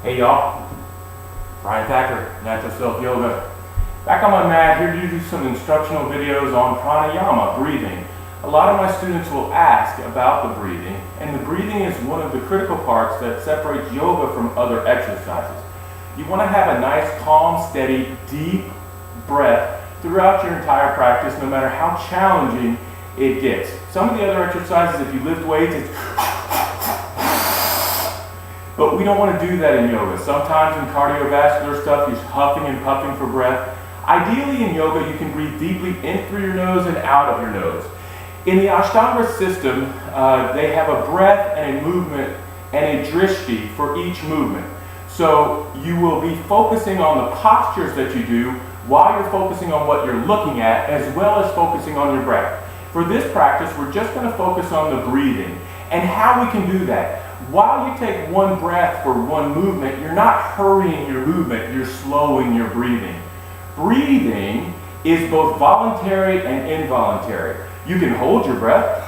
Hey y'all, Brian Thacker, Natural Self Yoga. Back on my mat here to do some instructional videos on pranayama, breathing. A lot of my students will ask about the breathing, and the breathing is one of the critical parts that separates yoga from other exercises. You want to have a nice, calm, steady, deep breath throughout your entire practice, no matter how challenging it gets. Some of the other exercises, if you lift weights, it's but we don't want to do that in yoga. Sometimes in cardiovascular stuff, you're huffing and puffing for breath. Ideally in yoga, you can breathe deeply in through your nose and out of your nose. In the Ashtanga system, they have a breath and a movement and a drishti for each movement. So you will be focusing on the postures that you do while you're focusing on what you're looking at, as well as focusing on your breath. For this practice, we're just going to focus on the breathing and how we can do that. While you take one breath for one movement, you're not hurrying your movement, you're slowing your breathing. Breathing is both voluntary and involuntary. You can hold your breath.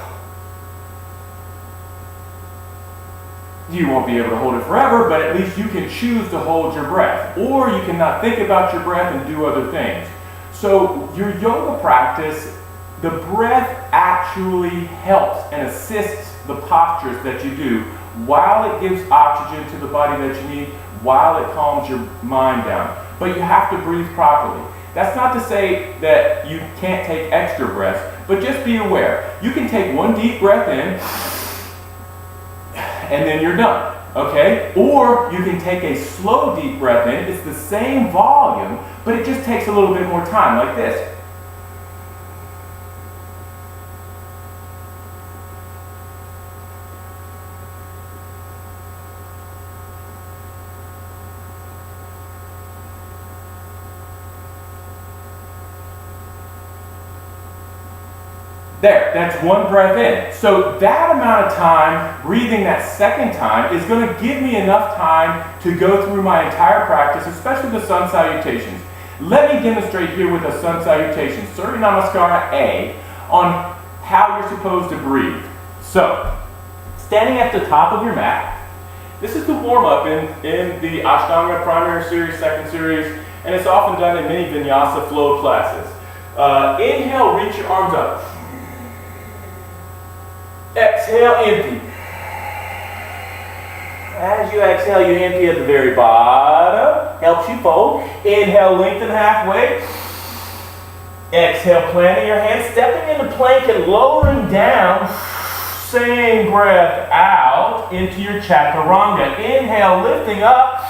You won't be able to hold it forever, but at least you can choose to hold your breath. Or you cannot think about your breath and do other things. So your yoga practice, the breath actually helps and assists the postures that you do while it gives oxygen to the body that you need, while it calms your mind down. But you have to breathe properly. That's not to say that you can't take extra breaths, but just be aware. You can take one deep breath in, and then you're done, okay? Or you can take a slow deep breath in. It's the same volume, but it just takes a little bit more time, like this. There, that's one breath in. So that amount of time, breathing that second time, is going to give me enough time to go through my entire practice, especially the Sun Salutations. Let me demonstrate here with a Sun Salutation, Surya Namaskara A, on how you're supposed to breathe. So, standing at the top of your mat, this is the warm-up in the Ashtanga primary series, second series, and it's often done in many vinyasa flow classes. Inhale, reach your arms up. Exhale, empty. As you exhale, you empty at the very bottom. Helps you fold. Inhale, lengthen halfway. Exhale, planting your hands, stepping into plank and lowering down. Same breath out into your chaturanga. Inhale, lifting up.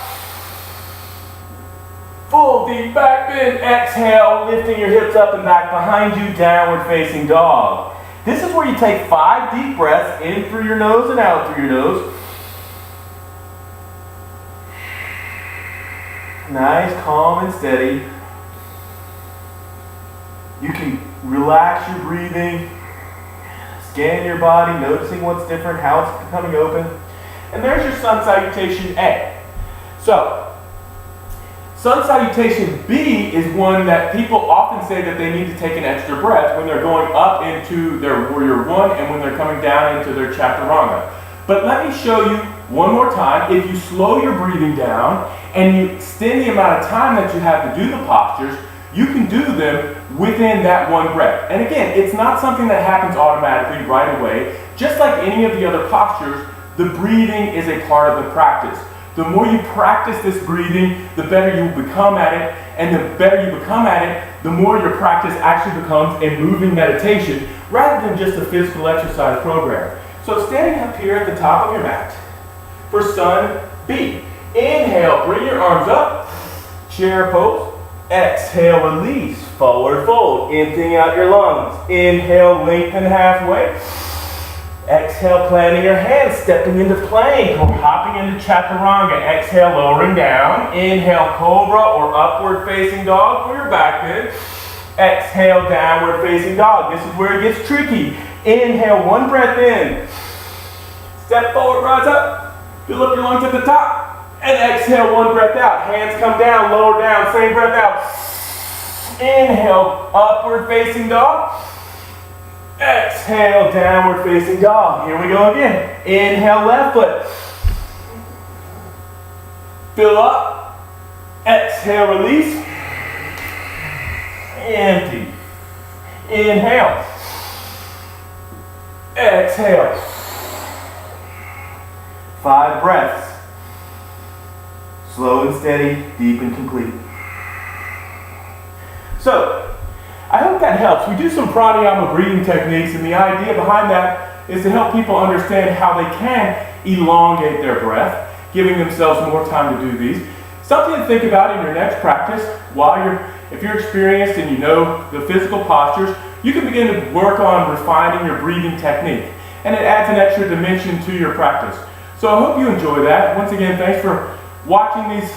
Full deep back bend. Exhale, lifting your hips up and back behind you, downward facing dog. This is where you take 5 deep breaths in through your nose and out through your nose. Nice, calm and steady. You can relax your breathing, scan your body, noticing what's different, how it's becoming open. And there's your Sun Salutation A. So, Sun Salutation B is one that people often say that they need to take an extra breath when they're going up into their Warrior One and when they're coming down into their Chaturanga. But let me show you one more time. If you slow your breathing down and you extend the amount of time that you have to do the postures, you can do them within that one breath. And again, it's not something that happens automatically right away. Just like any of the other postures, the breathing is a part of the practice. The more you practice this breathing, the better you will become at it, and the better you become at it, the more your practice actually becomes a moving meditation rather than just a physical exercise program. So standing up here at the top of your mat for Sun B. Inhale, bring your arms up, chair pose. Exhale, release, forward fold, emptying out your lungs. Inhale, lengthen halfway. Exhale, planting your hands, stepping into plank or hopping into chaturanga. Exhale, lowering down. Inhale, cobra or upward facing dog for your back bend. Exhale, downward facing dog. This is where it gets tricky. Inhale, one breath in. Step forward, rise up. Fill up your lungs at the top. And exhale, one breath out. Hands come down, lower down, same breath out. Inhale, upward facing dog. Exhale, downward facing dog. Here we go again. Inhale, left foot. Fill up. Exhale, release. Empty. Inhale. Exhale. 5 breaths. Slow and steady, deep and complete. So, I hope that helps. We do some pranayama breathing techniques, and the idea behind that is to help people understand how they can elongate their breath, giving themselves more time to do these. Something to think about in your next practice if you're experienced and you know the physical postures, you can begin to work on refining your breathing technique, and it adds an extra dimension to your practice. So I hope you enjoy that. Once again, thanks for watching these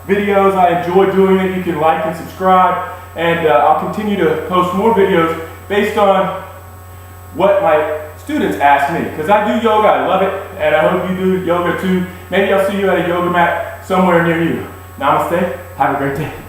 videos. I enjoy doing it. You can like and subscribe, and I'll continue to post more videos based on what my students ask me, because I do yoga, I love it, and I hope you do yoga too. Maybe I'll see you at a yoga mat somewhere near you. Namaste. Have a great day.